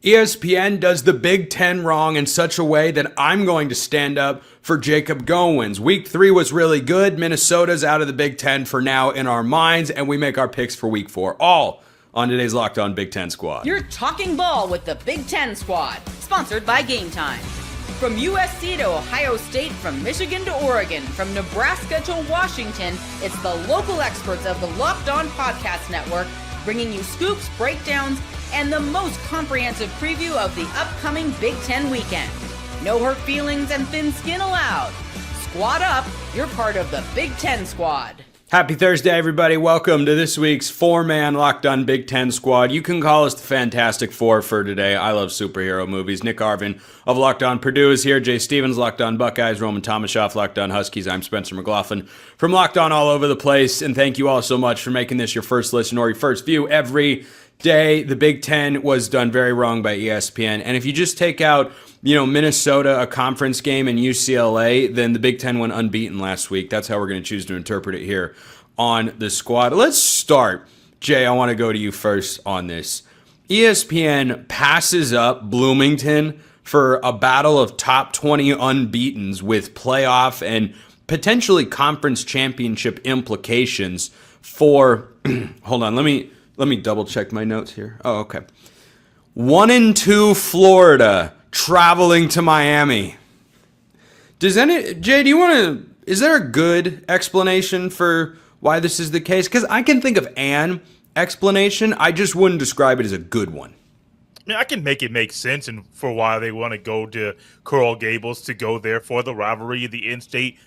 ESPN does the Big Ten wrong in such a way that I'm going to stand up for Jacob Goins. Week 3 was really good. Minnesota's out of the Big Ten for now in our minds, and we make our picks for Week 4. All on today's Locked On Big Ten Squad. You're talking ball with the Big Ten Squad, sponsored by Game Time. From USC to Ohio State, from Michigan to Oregon, from Nebraska to Washington, it's the local experts of the Locked On Podcast Network bringing you scoops, breakdowns, and the most comprehensive preview of the upcoming Big Ten weekend. No hurt feelings and thin skin allowed. Squad up, you're part of the Big Ten Squad. Happy Thursday, everybody. Welcome to this week's 4-man Locked On Big Ten Squad. You can call us the Fantastic Four for today. I love superhero movies. Nick Arvin of Locked On Purdue is here. Jay Stevens, Locked On Buckeyes. Roman Tomashoff, Locked On Huskies. I'm Spencer McLaughlin from Locked On All Over the Place. And thank you all so much for making this your first listen or your first view every day. The Big Ten was done very wrong by ESPN. And if you just take out, Minnesota, a conference game, and UCLA, then the Big Ten went unbeaten last week. That's how we're going to choose to interpret it here on the squad. Let's start. Jay, I want to go to you first on this. ESPN passes up Bloomington for a battle of top 20 unbeatens with playoff and potentially conference championship implications for, hold on, let me double check my notes here. Oh, okay. 1-2 Florida traveling to Miami. Jay, do you want to, is there a good explanation for why this is the case? Because I can think of an explanation. I just wouldn't describe it as a good one. I mean, I can make it make sense and for why they want to go to Coral Gables to go there for the rivalry, the in-state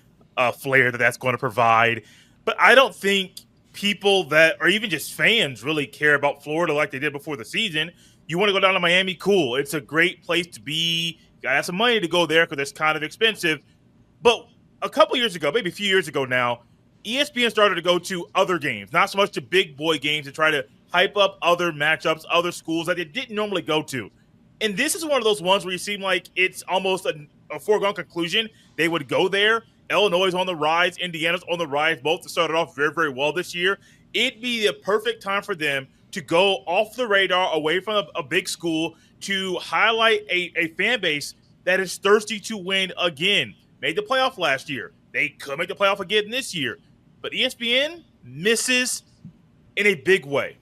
flair that's going to provide. But I don't think people that, or even just fans, really care about Florida like they did before the season. You want to go down to Miami? Cool. It's a great place to be. You got to have some money to go there because it's kind of expensive. But a couple years ago, maybe a few years ago now, ESPN started to go to other games, not so much to big boy games, to try to hype up other matchups, other schools that they didn't normally go to. And this is one of those ones where you seem like it's almost a foregone conclusion. They would go there. Illinois is on the rise. Indiana's on the rise. Both started off very, very well this year. It'd be the perfect time for them to go off the radar, away from a big school, to highlight a fan base that is thirsty to win again. Made the playoff last year. They could make the playoff again this year. But ESPN misses in a big way.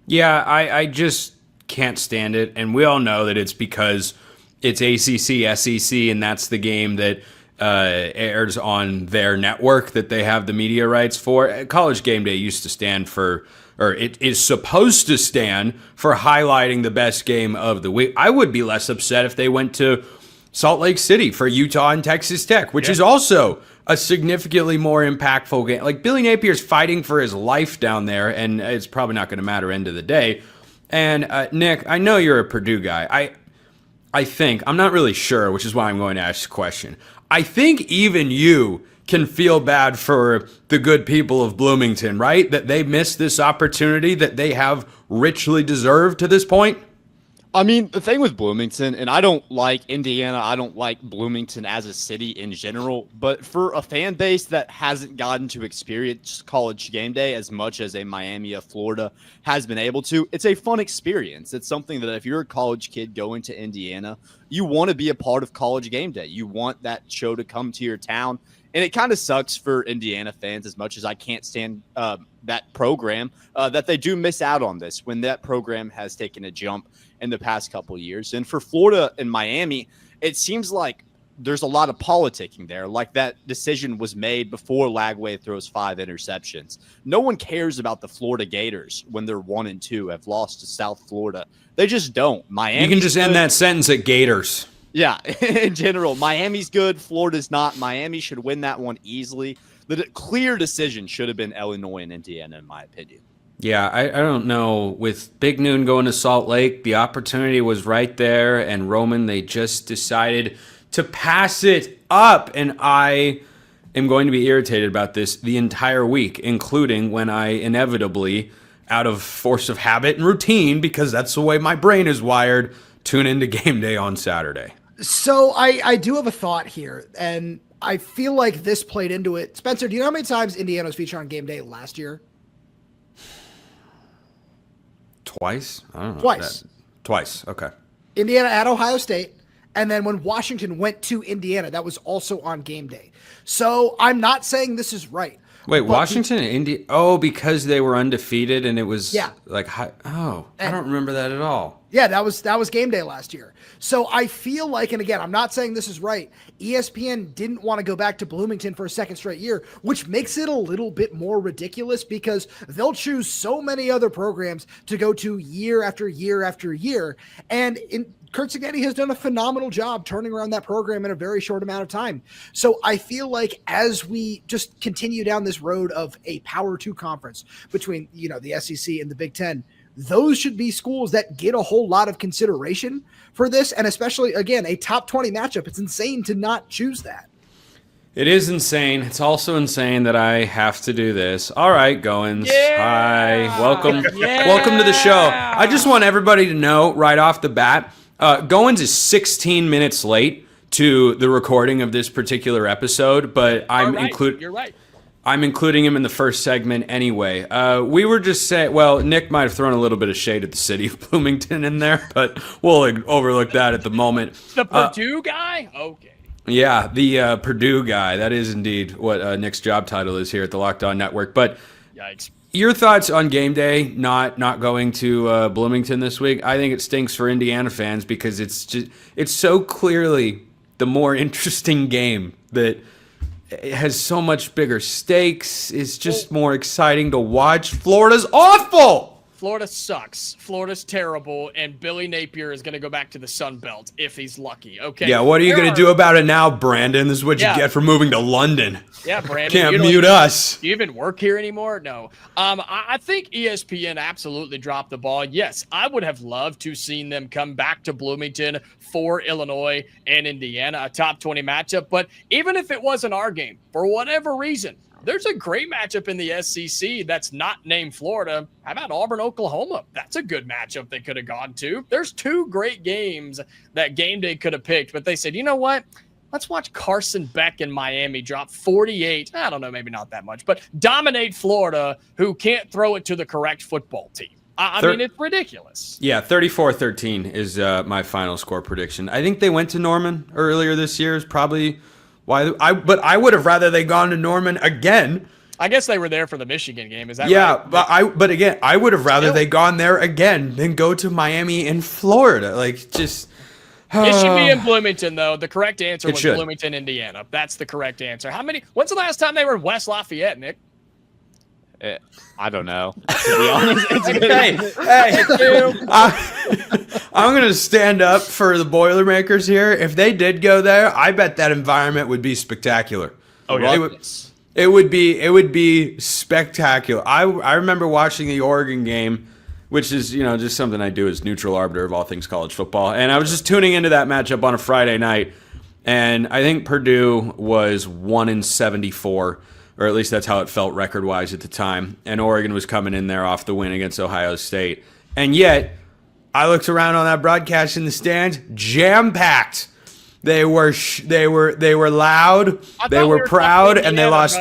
Yeah, I just can't stand it. And we all know that it's because it's ACC, SEC, and that's the game that airs on their network that they have the media rights for. College Game Day used to stand for, or it is supposed to stand for, highlighting the best game of the week. I would be less upset if they went to Salt Lake City for Utah and Texas Tech, which is also a significantly more impactful game. Like, Billy Napier's fighting for his life down there, and it's probably not going to matter end of the day. And Nick, I know you're a Purdue guy. I think, I'm not really sure, which is why I'm going to ask the question. I think even you can feel bad for the good people of Bloomington, right? That they missed this opportunity that they have richly deserved to this point. I mean, the thing with Bloomington, and I don't like Indiana, I don't like Bloomington as a city in general, but for a fan base that hasn't gotten to experience College Game Day as much as a Miami of Florida has been able to, it's a fun experience. It's something that if you're a college kid going to Indiana, you want to be a part of College Game Day. You want that show to come to your town. And it kind of sucks for Indiana fans, as much as I can't stand that program, that they do miss out on this when that program has taken a jump in the past couple of years. And for Florida and Miami, it seems like there's a lot of politicking there. Like, that decision was made before Lagway throws 5 interceptions. No one cares about the Florida Gators when they're 1-2, have lost to South Florida. They just don't. Miami. You can just end that sentence at Gators. Yeah, in general, Miami's good, Florida's not. Miami should win that one easily. The clear decision should have been Illinois and Indiana, in my opinion. Yeah, I don't know. With Big Noon going to Salt Lake, the opportunity was right there, and Roman, they just decided to pass it up. And I am going to be irritated about this the entire week, including when I inevitably, out of force of habit and routine, because that's the way my brain is wired, tune into Game Day on Saturday. So I do have a thought here, and I feel like this played into it. Spencer, do you know how many times Indiana was featured on Game Day last year? Twice? I don't know. Twice. Twice, okay. Indiana at Ohio State. And then when Washington went to Indiana, that was also on game day. So I'm not saying this is right. Wait, Washington and India? Oh, because they were undefeated and it was Yeah. I don't remember that at all. Yeah, that was game day last year. So I feel like, and again, I'm not saying this is right, ESPN didn't want to go back to Bloomington for a second straight year, which makes it a little bit more ridiculous because they'll choose so many other programs to go to year after year after year. And Kurt Cignetti has done a phenomenal job turning around that program in a very short amount of time. So I feel like as we just continue down this road of a Power 2 conference between, the SEC and the Big Ten, those should be schools that get a whole lot of consideration for this. And especially, again, a top 20 matchup. It's insane to not choose that. It is insane. It's also insane that I have to do this. All right, Goins. Yeah! Hi. Welcome. Yeah! Welcome to the show. I just want everybody to know right off the bat, Goins is 16 minutes late to the recording of this particular episode, but You're right. I'm including him in the first segment anyway. We were just saying, Nick might have thrown a little bit of shade at the city of Bloomington in there, but we'll overlook that at the moment. The Purdue guy? Okay. Yeah, the Purdue guy. That is indeed what Nick's job title is here at the Locked On Network. But Yikes. your thoughts on game day not going to Bloomington this week? I think it stinks for Indiana fans because it's so clearly the more interesting game that it has so much bigger stakes. It's just more exciting to watch. Florida's awful. Florida sucks. Florida's terrible, and Billy Napier is going to go back to the Sun Belt if he's lucky. Okay. Yeah, what are you going to do about it now, Brandon? This is what you get for moving to London. Yeah, Brandon. Can't mute us. Do you even work here anymore? No. I think ESPN absolutely dropped the ball. Yes, I would have loved to seen them come back to Bloomington for Illinois and Indiana, a top 20 matchup. But even if it wasn't our game, for whatever reason, there's a great matchup in the SEC that's not named Florida. How about Auburn, Oklahoma? That's a good matchup they could have gone to. There's two great games that Game Day could have picked, but they said, you know what? Let's watch Carson Beck in Miami drop 48. I don't know, maybe not that much, but dominate Florida, who can't throw it to the correct football team. I mean, it's ridiculous. Yeah, 34-13 is my final score prediction. I think they went to Norman earlier this year is probably why. But I would have rather they gone to Norman again. I guess they were there for the Michigan game. Is that right? Yeah, but again, I would have rather they gone there again than go to Miami in Florida. Like, just... It should be in Bloomington, though. The correct answer was should. Bloomington, Indiana. That's the correct answer. When's the last time they were in West Lafayette, Nick? I don't know. To be honest, I'm going to stand up for the Boilermakers here. If they did go there, I bet that environment would be spectacular. Oh, yeah. It would be spectacular. I remember watching the Oregon game, which is, just something I do as neutral arbiter of all things college football. And I was just tuning into that matchup on a Friday night, and I think Purdue was 1-74. Or at least that's how it felt record-wise at the time. And Oregon was coming in there off the win against Ohio State. And yet, I looked around on that broadcast in the stands, jam-packed. They were loud, they were proud, and they lost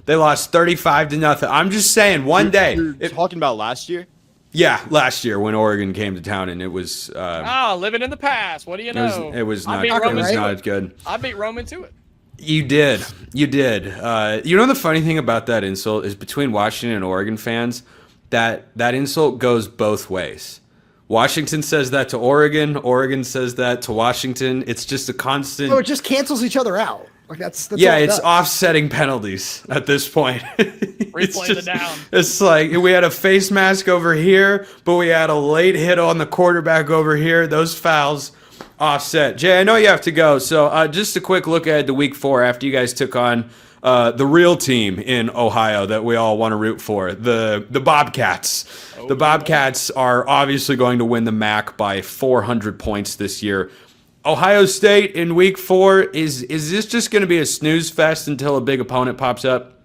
35-0. I'm just saying, one day. You're talking about last year? Yeah, last year when Oregon came to town, and it was... living in the past. What do you know? It was not as good. I beat Roman to it. You did. The funny thing about that insult is between Washington and Oregon fans, that insult goes both ways. Washington says that to Oregon. Oregon says that to Washington. It's just a constant. So it just cancels each other out. Like that's yeah, all it's does. offsetting penalties at this point. Replay the down. It's like we had a face mask over here, but we had a late hit on the quarterback over here. Those fouls offset. Jay, I know you have to go, so just a quick look ahead to week 4 after you guys took on the real team in Ohio that we all want to root for, the Bobcats. The Bobcats are obviously going to win the MAC by 400 points this year. Ohio State in week 4, is this just going to be a snooze fest until a big opponent pops up?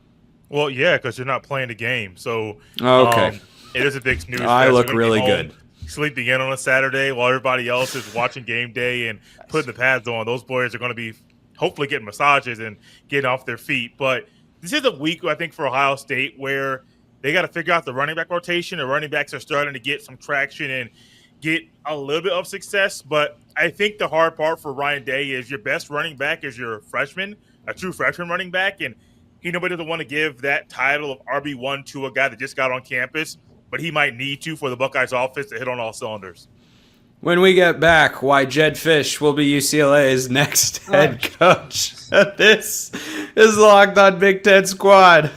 Well, yeah, because you're not playing the game. So okay. It is a big snooze fest. I look really good. Sleeping in on a Saturday while everybody else is watching game day and putting the pads on. Those boys are going to be hopefully getting massages and getting off their feet. But this is a week, I think, for Ohio State where they got to figure out the running back rotation. The running backs are starting to get some traction. And get a little bit of success. But I think the hard part for Ryan Day is your best running back is your freshman, a true freshman running back. And nobody doesn't want to give that title of RB1 to a guy that just got on campus, but he might need to for the Buckeyes offense to hit on all cylinders. When we get back, why Jed Fish will be UCLA's next head coach. This is the Locked On Big Ten Squad.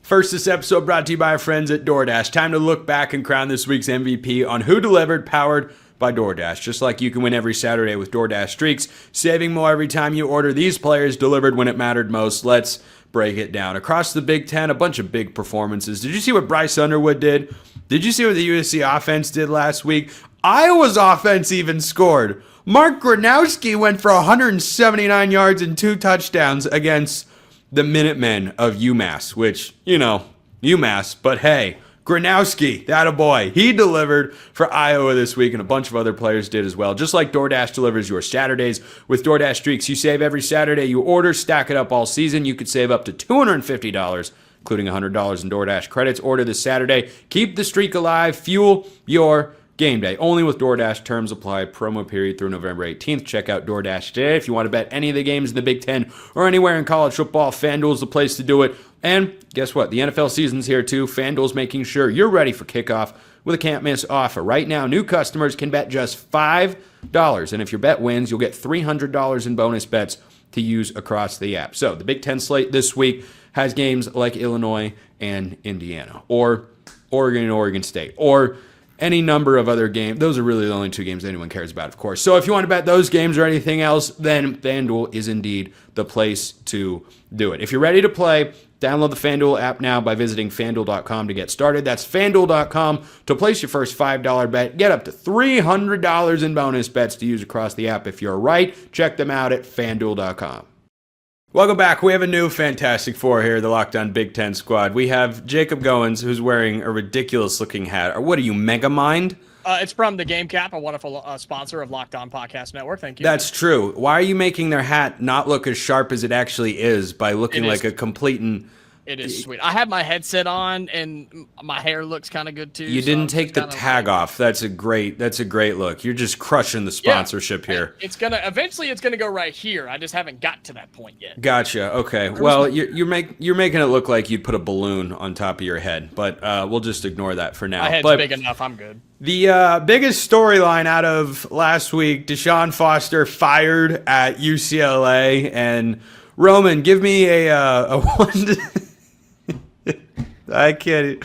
First, this episode brought to you by our friends at DoorDash. Time to look back and crown this week's MVP on Who Delivered, powered by DoorDash. Just like you can win every Saturday with DoorDash Streaks, saving more every time you order. These players delivered when it mattered most. Let's break it down. Across the Big Ten, a bunch of big performances. Did you see what Bryce Underwood did? Did you see what the USC offense did last week? Iowa's offense even scored. Mark Gronowski went for 179 yards and 2 touchdowns against the Minutemen of UMass, which, UMass, but hey, Gronowski, that a boy. He delivered for Iowa this week, and a bunch of other players did as well. Just like DoorDash delivers your Saturdays with DoorDash Streaks, you save every Saturday you order, stack it up all season. You could save up to $250, including $100 in DoorDash credits. Order this Saturday. Keep the streak alive. Fuel your game day. Only with DoorDash. Terms apply. Promo period through November 18th. Check out DoorDash today. If you want to bet any of the games in the Big Ten or anywhere in college football, FanDuel's the place to do it. And guess what? The NFL season's here too. FanDuel's making sure you're ready for kickoff with a can't-miss offer. Right now, new customers can bet just $5. And if your bet wins, you'll get $300 in bonus bets to use across the app. So the Big Ten slate this week has games like Illinois and Indiana, or Oregon and Oregon State, or any number of other games. Those are really the only 2 games anyone cares about, of course. So if you want to bet those games or anything else, then FanDuel is indeed the place to do it. If you're ready to play, download the FanDuel app now by visiting FanDuel.com to get started. That's FanDuel.com to place your first $5 bet. Get up to $300 in bonus bets to use across the app if you're right. Check them out at FanDuel.com. Welcome back. We have a new Fantastic Four here, the Locked On Big Ten Squad. We have Jacob Goins, who's wearing a ridiculous-looking hat. Or what are you, Megamind? It's from the Game Cap, a wonderful sponsor of Locked On Podcast Network. Thank you. That's true. Why are you making their hat not look as sharp as it actually is by looking like a complete and... It is sweet. I have my headset on, and my hair looks kind of good too. You didn't take the tag off. That's a great look. You're just crushing the sponsorship here. It's gonna go right here. I just haven't got to that point yet. Gotcha. Okay. Well, you're making it look like you'd put a balloon on top of your head, but we'll just ignore that for now. My head's big enough. I'm good. The biggest storyline out of last week: Deshaun Foster fired at UCLA, and Roman, give me a one. I can't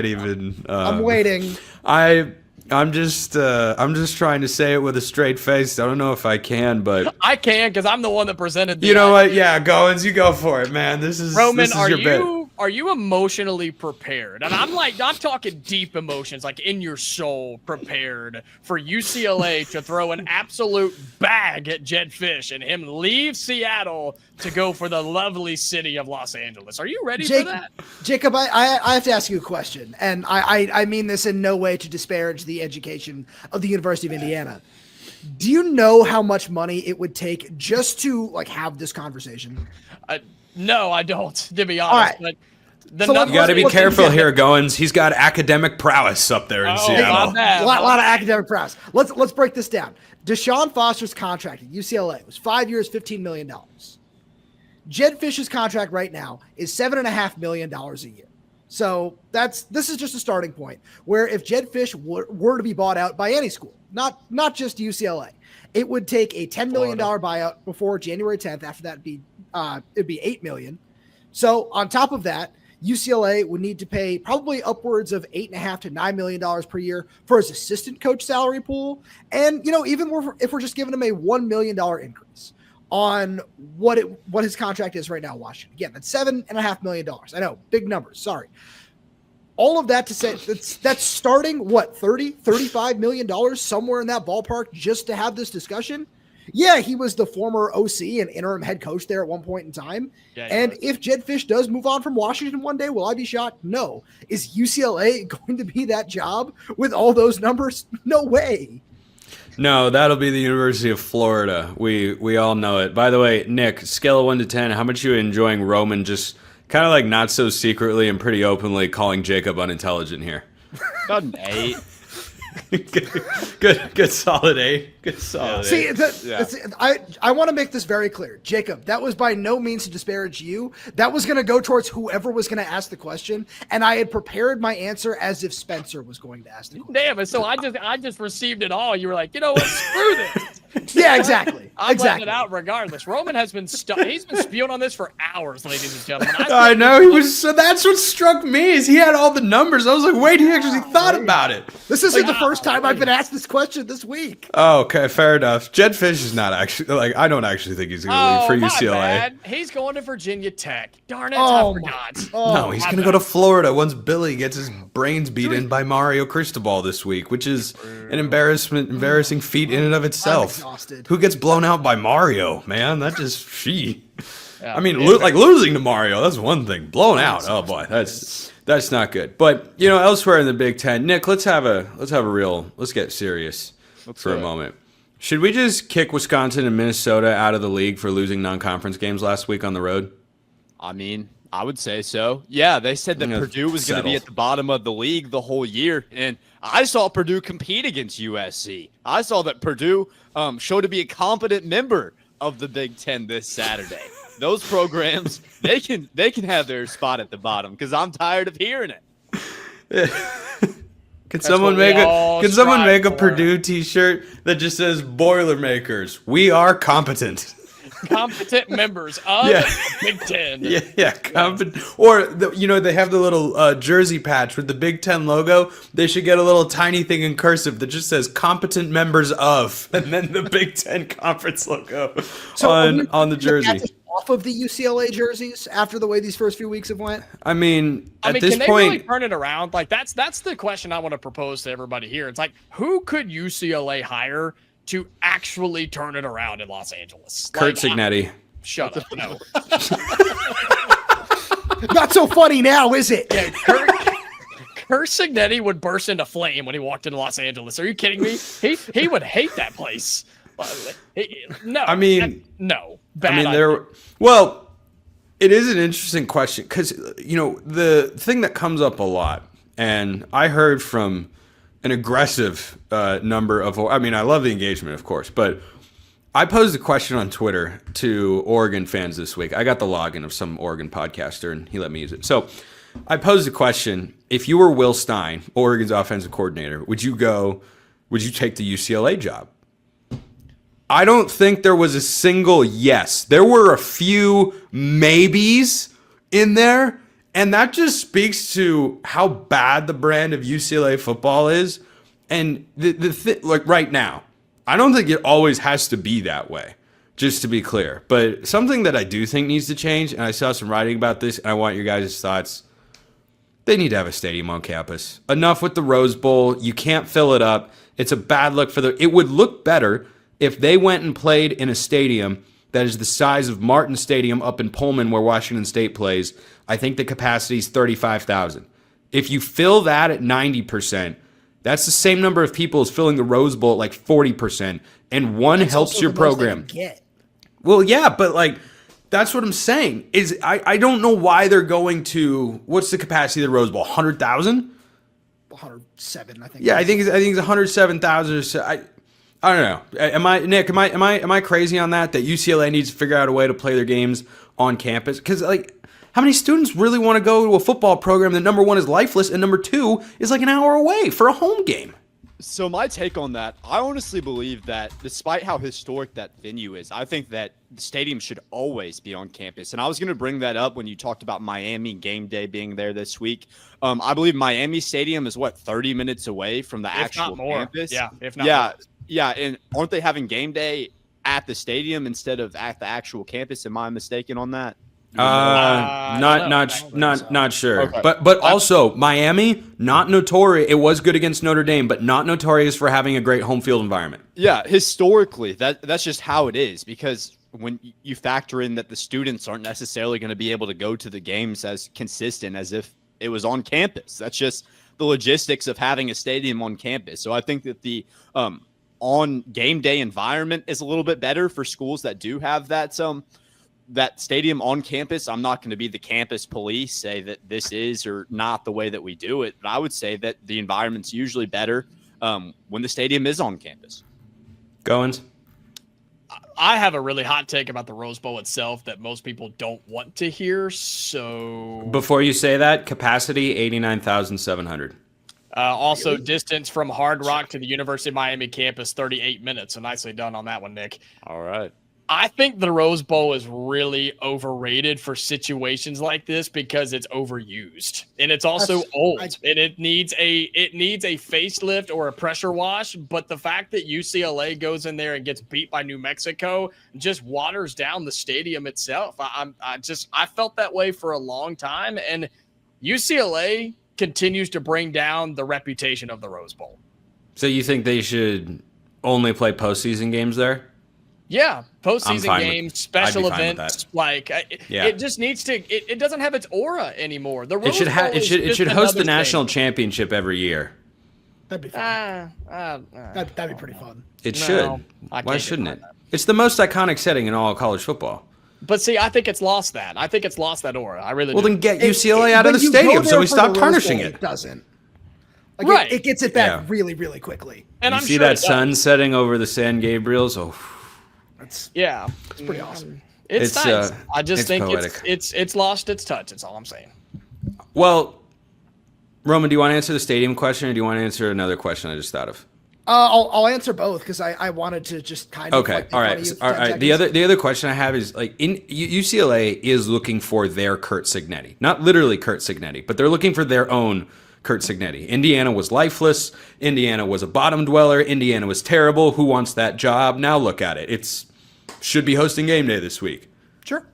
even. I'm waiting. I'm just trying to say it with a straight face. I don't know if I can, but I can because I'm the one that presented. You know what? Yeah, Goins, you go for it, man. This is Roman. This is your bit. Are you emotionally prepared? And I'm talking deep emotions, like in your soul, prepared for UCLA to throw an absolute bag at Jed Fish and him leave Seattle to go for the lovely city of Los Angeles. Are you ready for that? Jacob, I have to ask you a question, and I mean this in no way to disparage the education of the University of Indiana. Do you know how much money it would take just to have this conversation? No, I don't, to be honest. Right. But you got to be careful here, Goins. He's got academic prowess up there in Seattle. A lot of academic prowess. Let's break this down. Deshaun Foster's contract at UCLA was 5 years, $15 million. Jed Fish's contract right now is $7.5 million a year. So this is just a starting point where if Jed Fish were to be bought out by any school, not just UCLA, it would take a $10 million buyout before January 10th. After that, it'd be $8 million. So on top of that, UCLA would need to pay probably upwards of $8.5 to $9 million per year for his assistant coach salary pool. And, even if we're just giving him a $1 million increase on what his contract is right now in Washington. Again, that's $7.5 million. I know, big numbers. Sorry. All of that to say that's starting $35 million somewhere in that ballpark just to have this discussion. Yeah, he was the former OC and interim head coach there at one point in time. Yeah, and if Jed Fish does move on from Washington one day, will I be shocked? No. Is UCLA going to be that job with all those numbers? No way. No, that'll be the University of Florida. We all know it. By the way, Nick, scale of 1 to 10, how much are you enjoying Roman just kind of not so secretly and pretty openly calling Jacob unintelligent here? About an 8. Good solid A. Good solid A. See, I want to make this very clear. Jacob, that was by no means to disparage you. That was going to go towards whoever was going to ask the question, and I had prepared my answer as if Spencer was going to ask the question. Damn it! So I just received it all. You were like, you know what? Screw this. Yeah, exactly. I'm letting it out regardless. Roman has been he's been spewing on this for hours, ladies and gentlemen. I know he was. So that's what struck me is he had all the numbers. I was like, wait, he actually thought about it. This isn't the first time I've been asked this question this week. Oh, okay, fair enough. Jed Fish is not actually I don't actually think he's going to leave for UCLA. Bad. He's going to Virginia Tech. Darn it! Oh, I forgot. No, he's going to go to Florida once Billy gets his brains beaten by Mario Cristobal this week, which is an embarrassing feat in and of itself. I'm exhausted. Who gets blown out by Mario, man? That just Yeah, I mean, losing to Mario, that's one thing. Blown out, oh boy, that's not good. But elsewhere in the Big Ten, Nick, let's get serious for a moment. Should we just kick Wisconsin and Minnesota out of the league for losing non-conference games last week on the road? I mean, I would say so. Yeah, they said that Purdue was going to be at the bottom of the league the whole year, and I saw Purdue compete against USC. I saw that Purdue showed to be a competent member of the Big Ten this Saturday. Those programs, they can have their spot at the bottom because I'm tired of hearing it. Can someone make a Purdue T-shirt that just says Boilermakers? We are competent. Competent members of Big Ten. Yeah, competent. Or they have the little jersey patch with the Big Ten logo. They should get a little tiny thing in cursive that just says "competent members of," and then the Big Ten conference logo on the jersey. Off of the UCLA jerseys after the way these first few weeks have went? I mean, at this can they point, really turn it around? Like that's the question I want to propose to everybody here. It's like, who could UCLA hire to actually turn it around in Los Angeles? Kurt Signetti. Shut up. No. Not so funny now, is it? Yeah, Kurt Signetti would burst into flame when he walked into Los Angeles. Are you kidding me? He would hate that place. No. I mean, no. Well, it is an interesting question because, the thing that comes up a lot, and I heard from an aggressive number of, I love the engagement, of course, but I posed a question on Twitter to Oregon fans this week. I got the login of some Oregon podcaster, and he let me use it. So I posed a question. If you were Will Stein, Oregon's offensive coordinator, would you take the UCLA job? I don't think there was a single yes. There were a few maybes in there, and that just speaks to how bad the brand of UCLA football is. And like right now, I don't think it always has to be that way, just to be clear. But something that I do think needs to change, and I saw some writing about this, and I want your guys' thoughts. They need to have a stadium on campus. Enough with the Rose Bowl. You can't fill it up. It's a bad look for it would look better if they went and played in a stadium that is the size of Martin Stadium up in Pullman where Washington State plays. I think the capacity is 35,000. If you fill that at 90%, that's the same number of people as filling the Rose Bowl at like 40%, and that's helps your program. Well, yeah, but that's what I'm saying. Is I don't know why they're going to, what's the capacity of the Rose Bowl? 100,000? 107, I think. Yeah, I think it's 107,000 or so. I don't know. Am I crazy on that UCLA needs to figure out a way to play their games on campus? Because how many students really want to go to a football program that number one is lifeless and number two is like an hour away for a home game? So my take on that, I honestly believe that despite how historic that venue is, I think that the stadium should always be on campus. And I was going to bring that up when you talked about Miami game day being there this week. I believe Miami Stadium is 30 minutes away from the actual campus. Yeah, if not more. Yeah, and aren't they having game day at the stadium instead of at the actual campus? Am I mistaken on that? Not sure. Okay. But also Miami, not notorious. It was good against Notre Dame, but not notorious for having a great home field environment. Yeah, historically, that's just how it is because when you factor in that the students aren't necessarily going to be able to go to the games as consistent as if it was on campus. That's just the logistics of having a stadium on campus. So I think that the on game day environment is a little bit better for schools that do have that stadium on campus. I'm not going to be the campus police, say that this is or not the way that we do it, but I would say that the environment's usually better. when the stadium is on campus. Goins? I have a really hot take about the Rose Bowl itself that most people don't want to hear. So Before you say that, capacity 89,700. Also, distance from Hard Rock to the University of Miami campus, 38 minutes. So nicely done on that one, Nick. All right. I think the Rose Bowl is really overrated for situations like this because it's overused and it's also old and it needs a facelift or a pressure wash. But the fact that UCLA goes in there and gets beat by New Mexico just waters down the stadium itself. I felt that way for a long time, and UCLA continues to bring down the reputation of the Rose Bowl. So you think they should only play postseason games there? Yeah, postseason games, special events, it just needs to. It doesn't have its aura anymore. The Rose Bowl it should host the national championship every year. That'd be fun. That'd be pretty fun. It should. Why shouldn't it? It's the most iconic setting in all of college football. But see, I think it's lost that. I think it's lost that aura. I really. Well, do. then get UCLA out of the stadium so we stop tarnishing it. It doesn't. Like right. It gets it back really, really quickly. And you see that sun setting over the San Gabriels? Oh. It's pretty awesome. It's nice. I just think poetic. it's lost its touch. That's all I'm saying. Well, Roman, do you want to answer the stadium question, or do you want to answer another question I just thought of? I'll answer both because I wanted to just kind of. Okay. All right. The other question I have is UCLA is looking for their Curt Cignetti, not literally Curt Cignetti, but they're looking for their own Curt Cignetti. Indiana was lifeless. Indiana was a bottom dweller. Indiana was terrible. Who wants that job? Now look at it. Should be hosting game day this week. Sure.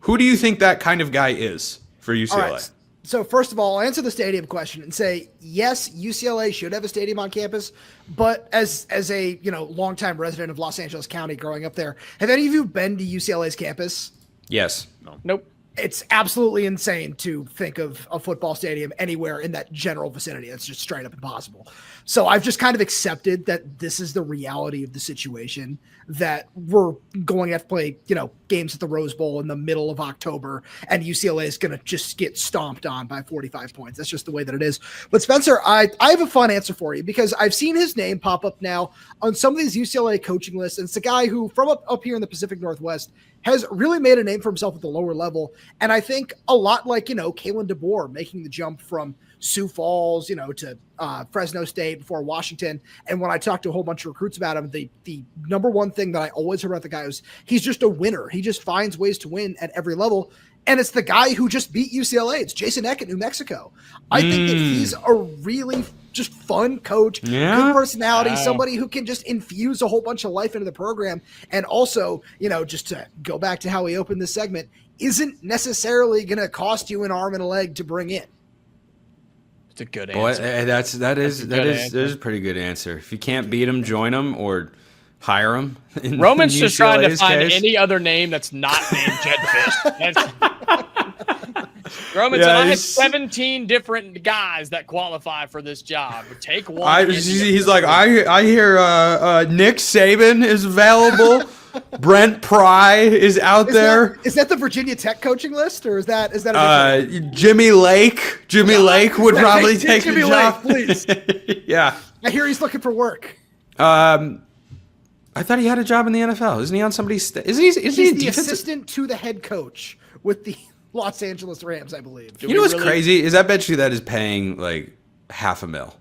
Who do you think that kind of guy is for UCLA? All right. So first of all, I'll answer the stadium question and say, yes, UCLA should have a stadium on campus, but as a longtime resident of Los Angeles County growing up there, have any of you been to UCLA's campus? Yes. No. Nope. It's absolutely insane to think of a football stadium anywhere in that general vicinity. It's just straight up impossible. So I've just kind of accepted that this is the reality of the situation, that we're going to have to play, games at the Rose Bowl in the middle of October, and UCLA is going to just get stomped on by 45 points. That's just the way that it is. But Spencer, I have a fun answer for you because I've seen his name pop up now on some of these UCLA coaching lists. And it's a guy who from up here in the Pacific Northwest has really made a name for himself at the lower level. And I think a lot like, Kalen DeBoer making the jump from Sioux Falls, to Fresno State before Washington. And when I talked to a whole bunch of recruits about him, the number one thing that I always heard about the guy was he's just a winner. He just finds ways to win at every level. And it's the guy who just beat UCLA. It's Jason Eck at New Mexico. I think that he's a really just fun coach, good personality, somebody who can just infuse a whole bunch of life into the program. And also, just to go back to how we opened this segment, isn't necessarily going to cost you an arm and a leg to bring in. It's a good answer. That is a pretty good answer. If you can't beat him, join him or hire him. Roman's just trying to find any other name that's not named Jed Fish. Roman said, I have 17 different guys that qualify for this job. Take one. He's like, I hear Nick Saban is available. Brent Pry is out there. Is that the Virginia Tech coaching list, or is that a Jimmy Lake? Jimmy Lake would probably take the job. Lake, please. Yeah. I hear he's looking for work. I thought he had a job in the NFL. Isn't he on somebody's? Is he the assistant to the head coach with the Los Angeles Rams, I believe. You know what's crazy is I bet you that is paying like $500,000.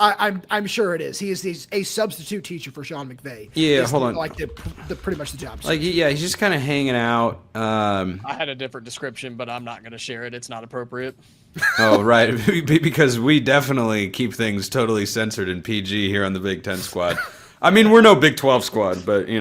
I'm sure it is. He's a substitute teacher for Sean McVay. Yeah, hold on. Like the pretty much the job. Like he's just kind of hanging out. I had a different description, but I'm not going to share it. It's not appropriate. Oh right, because we definitely keep things totally censored in PG here on the Big Ten Squad. I mean, we're no Big 12 squad, but True.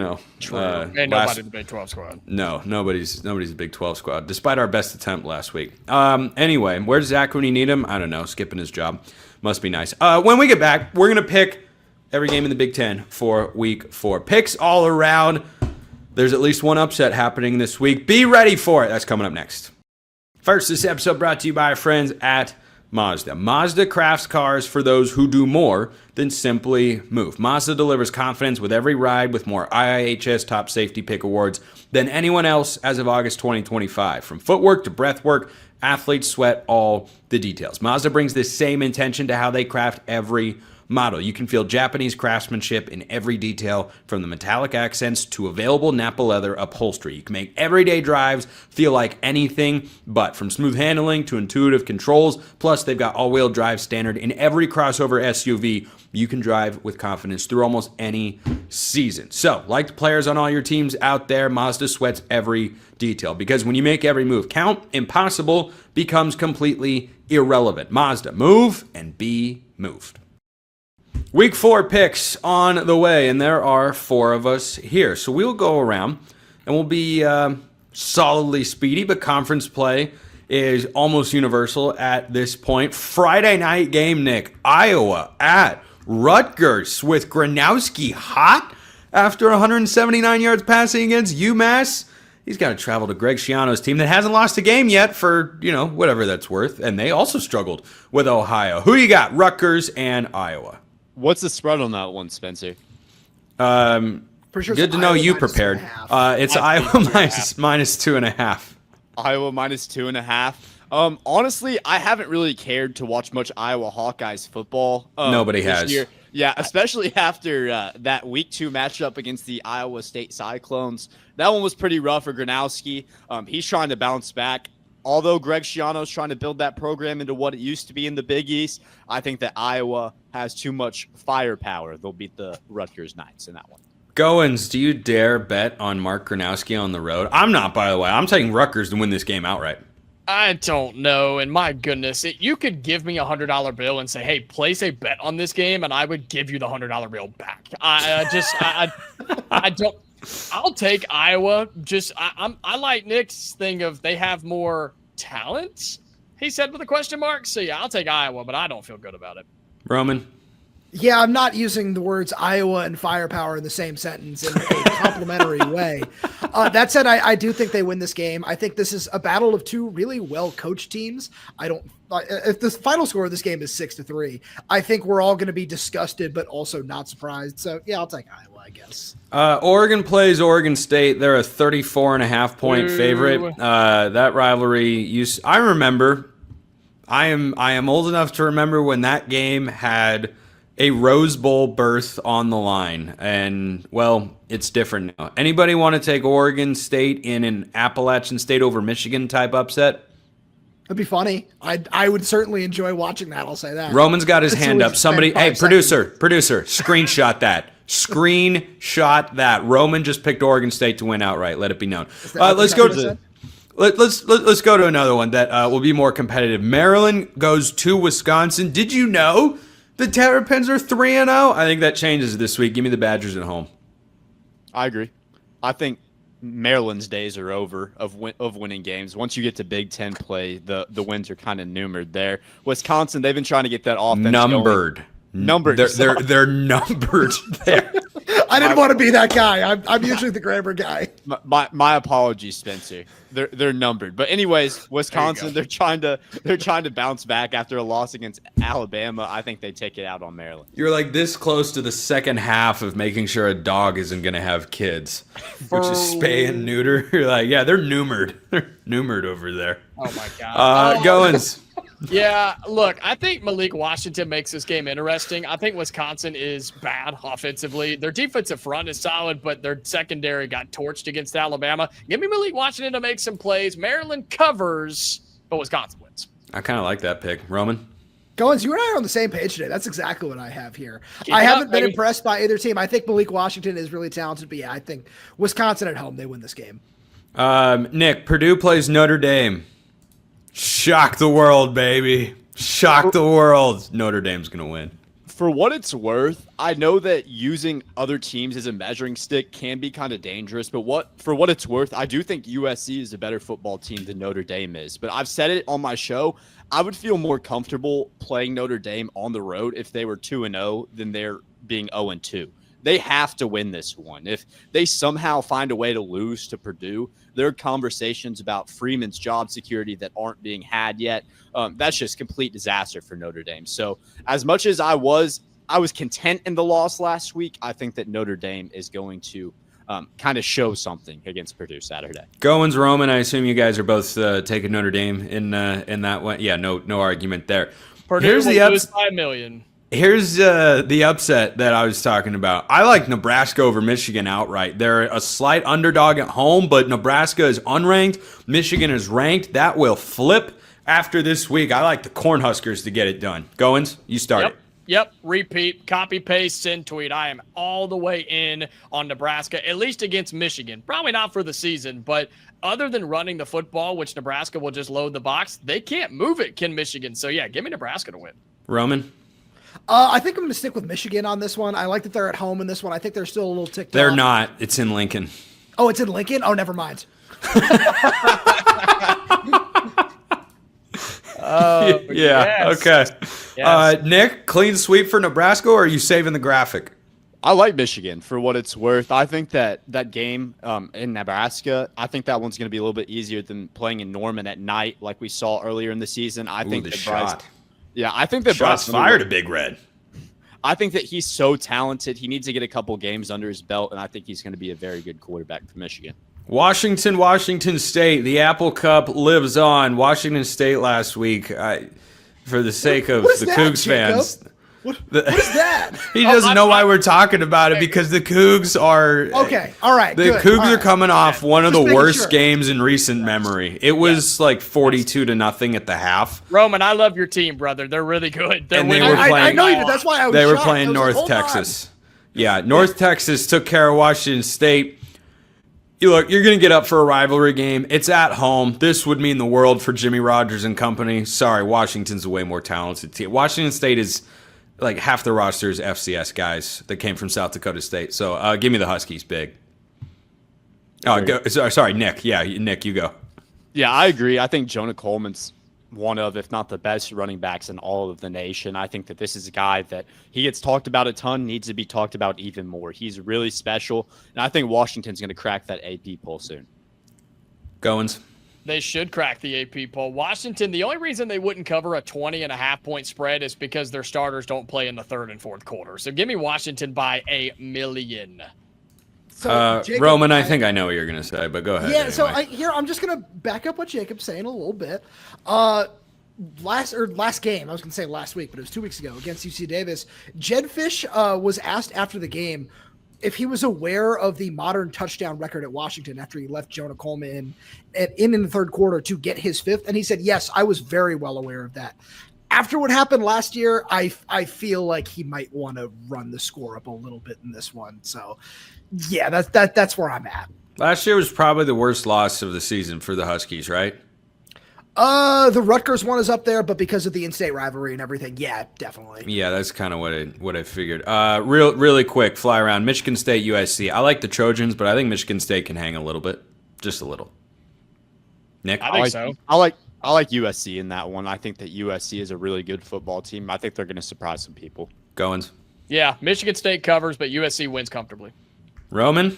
Ain't nobody in the Big 12 squad. No, nobody's a Big 12 squad, despite our best attempt last week. Anyway, where's Zach when you need him? I don't know. Skipping his job. Must be nice. When we get back, we're going to pick every game in the Big Ten for Week 4. Picks all around. There's at least one upset happening this week. Be ready for it. That's coming up next. First, this episode brought to you by our friends at Mazda. Mazda crafts cars for those who do more than simply move. Mazda delivers confidence with every ride with more IIHS Top Safety Pick awards than anyone else as of August 2025. From footwork to breathwork, athletes sweat all the details. Mazda brings this same intention to how they craft every model. You can feel Japanese craftsmanship in every detail, from the metallic accents to available Nappa leather upholstery. You can make everyday drives feel like anything but, from smooth handling to intuitive controls. Plus, they've got all-wheel drive standard in every crossover SUV. You can drive with confidence through almost any season. So, like the players on all your teams out there, Mazda sweats every detail, because when you make every move count, impossible becomes completely irrelevant. Mazda, move and be moved. Week 4 picks on the way, and there are 4 of us here. So we'll go around, and we'll be solidly speedy, but conference play is almost universal at this point. Friday night game, Nick. Iowa at Rutgers, with Gronowski hot after 179 yards passing against UMass. He's got to travel to Greg Schiano's team that hasn't lost a game yet for, whatever that's worth. And they also struggled with Ohio. Who you got? Rutgers and Iowa. What's the spread on that one, Spencer? Sure, good to know you prepared. It's Iowa minus 2.5. Iowa minus 2.5. Honestly, I haven't really cared to watch much Iowa Hawkeyes football. Nobody has. Year. Yeah, especially after that Week 2 matchup against the Iowa State Cyclones. That one was pretty rough for Gronowski. He's trying to bounce back. Although Greg Schiano's trying to build that program into what it used to be in the Big East, I think that Iowa has too much firepower. They'll beat the Rutgers Knights in that one. Goins, do you dare bet on Mark Gronowski on the road? I'm not, by the way. I'm taking Rutgers to win this game outright. I don't know, and my goodness, you could give me $100 bill and say, "Hey, place a bet on this game," and I would give you the $100 bill back. I don't. I'll take Iowa. I like Nick's thing of they have more talent. He said with a question mark. So yeah, I'll take Iowa, but I don't feel good about it. Roman. Yeah, I'm not using the words Iowa and firepower in the same sentence in a complimentary way. That said, I do think they win this game. I think this is a battle of 2 really well-coached teams. If the final score of this game is 6-3, I think we're all going to be disgusted, but also not surprised. So yeah, I'll take Iowa, I guess. Oregon plays Oregon State. They're a 34.5-point favorite. That rivalry, I remember. I am old enough to remember when that game had a Rose Bowl berth on the line, and well, it's different now. Anybody want to take Oregon State in an Appalachian State over Michigan type upset? It'd be funny. I would certainly enjoy watching that. I'll say that. Roman's got his hand up. Somebody, hey, producer, screenshot that. Screenshot that. Roman just picked Oregon State to win outright. Let it be known. Let's go to another one that will be more competitive. Maryland goes to Wisconsin. Did you know the Terrapins are 3-0? I think that changes this week. Give me the Badgers at home. I agree. I think Maryland's days are over of winning games. Once you get to Big Ten play, the wins are kind of numbered there. Wisconsin, they've been trying to get that offense numbered. They're numbered there. I didn't want to be that guy. I'm usually the grammar guy. My apologies, Spencer. They're numbered. But anyways, Wisconsin, they're trying to bounce back after a loss against Alabama. I think they take it out on Maryland. You're like this close to the second half of making sure a dog isn't going to have kids, which is spay and neuter. You're like, yeah, they're numered. They're numered over there. Oh my God. Goins. Yeah, look, I think Malik Washington makes this game interesting. I think Wisconsin is bad offensively. Their defensive front is solid, but their secondary got torched against Alabama. Give me Malik Washington to make some plays. Maryland covers, but Wisconsin wins. I kind of like that pick. Roman? Goins, you and I are on the same page today. That's exactly what I have here. I haven't been impressed by either team. I think Malik Washington is really talented, but yeah, I think Wisconsin at home, they win this game. Nick, Purdue plays Notre Dame. Shock the world, baby. Shock the world. Notre Dame's going to win. For what it's worth, I know that using other teams as a measuring stick can be kind of dangerous, but for what it's worth, I do think USC is a better football team than Notre Dame is. But I've said it on my show, I would feel more comfortable playing Notre Dame on the road if they were 2-0 than they're being 0-2. They have to win this one. If they somehow find a way to lose to Purdue, there are conversations about Freeman's job security that aren't being had yet. That's just complete disaster for Notre Dame. So as much as I was content in the loss last week, I think that Notre Dame is going to kind of show something against Purdue Saturday. Goins, Roman, I assume you guys are both taking Notre Dame in that one. Yeah, no argument there. Purdue will lose by $1 million. Here's the upset that I was talking about. I like Nebraska over Michigan outright. They're a slight underdog at home, but Nebraska is unranked. Michigan is ranked. That will flip after this week. I like the Cornhuskers to get it done. Goins, you start it. Yep. Repeat, copy, paste, send, tweet. I am all the way in on Nebraska, at least against Michigan. Probably not for the season, but other than running the football, which Nebraska will just load the box, they can't move it, can Michigan. So, yeah, give me Nebraska to win. Roman? I think I'm going to stick with Michigan on this one. I like that they're at home in this one. I think they're still a little ticked They're off. not. It's in Lincoln. Oh, it's in Lincoln? Oh, never mind. Yeah, yes. okay. Yes. Nick, clean sweep for Nebraska, or are you saving the graphic? I like Michigan for what it's worth. I think that game in Nebraska, I think that one's going to be a little bit easier than playing in Norman at night like we saw earlier in the season. I think the that shot. I think that Shots Bryce fired at Big Red. I think that he's so talented. He needs to get a couple games under his belt, and I think he's going to be a very good quarterback for Michigan. Washington State. The Apple Cup lives on. Washington State last week. For the sake of What is the that, Cougs Jacob? fans. What is that? He doesn't know why we're talking about it because the Cougs are Okay, all right, The good. Cougs All are right. coming off one of Just the making worst sure. games in recent memory. It was like 42-0 at the half. Roman, I love your team, brother. They're really good. They're And they winning. were I playing- know you did. That's why I was They were shocked. playing I was like, North hold on. Texas. Yeah, North Texas took care of Washington State. You're going to get up for a rivalry game. It's at home. This would mean the world for Jimmy Rogers and company. Sorry, Washington's a way more talented team. Washington State is like half the roster is FCS guys that came from South Dakota State. So give me the Huskies big. Sorry, Nick. Yeah, Nick, you go. Yeah, I agree. I think Jonah Coleman's one of, if not the best running backs in all of the nation. I think that this is a guy that he gets talked about a ton, needs to be talked about even more. He's really special, and I think Washington's going to crack that AP poll soon. Goins. They should crack the AP poll. Washington, the only reason they wouldn't cover a 20.5-point spread is because their starters don't play in the third and fourth quarter. So give me Washington by 1,000,000. So, Jacob, Roman, I think I know what you're going to say, but go ahead. Yeah, so anyway. I'm just gonna back up what Jacob's saying a little bit. Last game, I was gonna say last week, but it was 2 weeks ago against UC Davis. Jedfish was asked after the game if he was aware of the modern touchdown record at Washington after he left Jonah Coleman in the third quarter to get his fifth, and he said, "Yes, I was very well aware of that." After what happened last year, I feel like he might want to run the score up a little bit in this one. So, yeah, that's where I'm at. Last year was probably the worst loss of the season for the Huskies, right? The Rutgers one is up there, but because of the in-state rivalry and everything, yeah, definitely. Yeah, that's kind of what I figured. Really quick, fly around. Michigan State, USC. I like the Trojans, but I think Michigan State can hang a little bit, just a little. Nick, I think so. I like USC in that one. I think that USC is a really good football team. I think they're going to surprise some people. Goins. Yeah, Michigan State covers, but USC wins comfortably. Roman.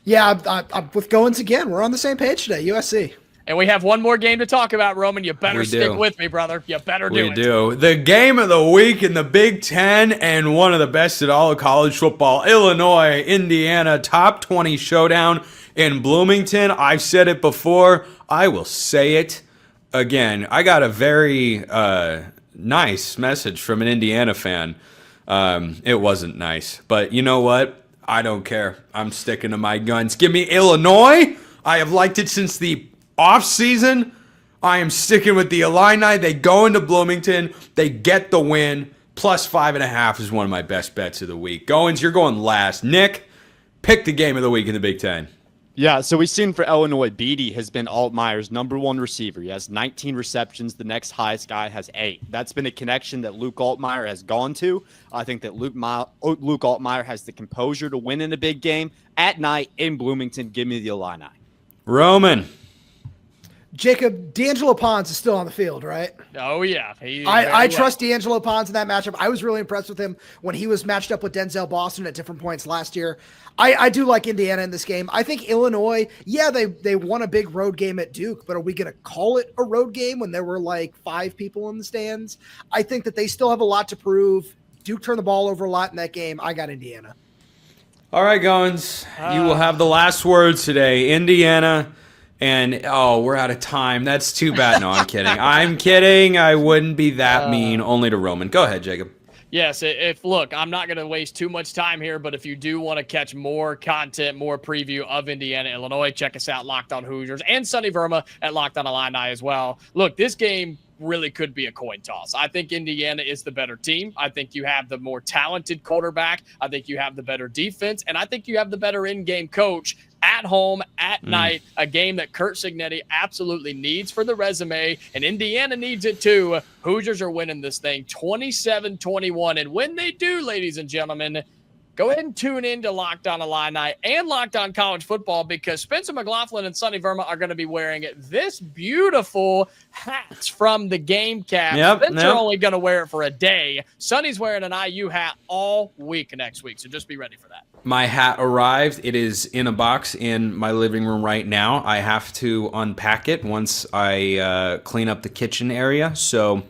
Yeah, I'm with Goins again. We're on the same page today, USC. And we have one more game to talk about, Roman. You better We stick do. with me, brother. You better do We it. do. The game of the week in the Big Ten and one of the best at all of college football. Illinois, Indiana, top 20 showdown in Bloomington. I've said it before. I will say it again. I got a very nice message from an Indiana fan. It wasn't nice. But you know what? I don't care. I'm sticking to my guns. Give me Illinois. I have liked it since the off-season. I am sticking with the Illini. They go into Bloomington. They get the win. Plus 5.5 is one of my best bets of the week. Goins, you're going last. Nick, pick the game of the week in the Big Ten. Yeah, so we've seen for Illinois, Beatty has been Altmaier's #1 receiver. He has 19 receptions. The next highest guy has 8. That's been a connection that Luke Altmaier has gone to. I think that Luke Altmaier has the composure to win in a big game at night in Bloomington. Give me the Illini. Roman. Jacob, D'Angelo Pons is still on the field, right? Oh, yeah. I trust D'Angelo Pons in that matchup. I was really impressed with him when he was matched up with Denzel Boston at different points last year. I do like Indiana in this game. I think Illinois, yeah, they won a big road game at Duke, but are we going to call it a road game when there were like 5 people in the stands? I think that they still have a lot to prove. Duke turned the ball over a lot in that game. I got Indiana. All right, Goins. You will have the last words today. Indiana. And, we're out of time. That's too bad. No, I'm kidding. I'm kidding. I wouldn't be that mean, only to Roman. Go ahead, Jacob. Yes, if look, I'm not going to waste too much time here, but if you do want to catch more content, more preview of Indiana, Illinois, check us out, Locked On Hoosiers, and Sonny Verma at Locked On Illini as well. Look, this game really could be a coin toss. I think Indiana is the better team. I think you have the more talented quarterback. I think you have the better defense, and I think you have the better in-game coach at home, at night, a game that Kurt Cignetti absolutely needs for the resume, and Indiana needs it too. Hoosiers are winning this thing 27-21, and when they do, ladies and gentlemen, go ahead and tune in to Locked On Illini and Locked On College Football, because Spencer McLaughlin and Sonny Verma are going to be wearing this beautiful hat from the game cap. Spencer only going to wear it for a day. Sonny's wearing an IU hat all week next week, so just be ready for that. My hat arrived. It is in a box in my living room right now. I have to unpack it once I clean up the kitchen area, so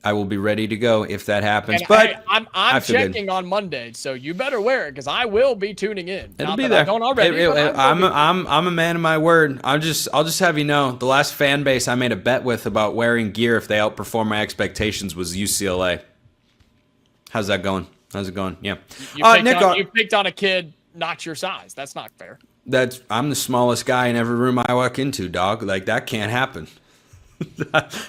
I will be ready to go if that happens. And but I'm checking on Monday, so you better wear it because I will be tuning in. It'll be there. I don't already. I'm a man of my word. I'll just have you know, the last fan base I made a bet with about wearing gear if they outperform my expectations was UCLA. How's that going? How's it going? Yeah. You picked on a kid not your size. That's not fair. I'm the smallest guy in every room I walk into, dog. Like, that can't happen.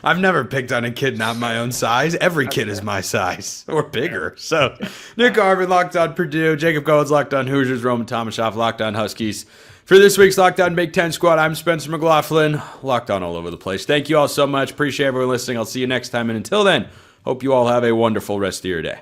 I've never picked on a kid not my own size. Every kid is my size or bigger. So, Nick Garvin, Locked On Purdue. Jacob Cohen's Locked On Hoosiers. Roman Tomashoff, Locked On Huskies. For this week's Locked On Big Ten Squad, I'm Spencer McLaughlin. Locked On all over the place. Thank you all so much. Appreciate everyone listening. I'll see you next time. And until then, hope you all have a wonderful rest of your day.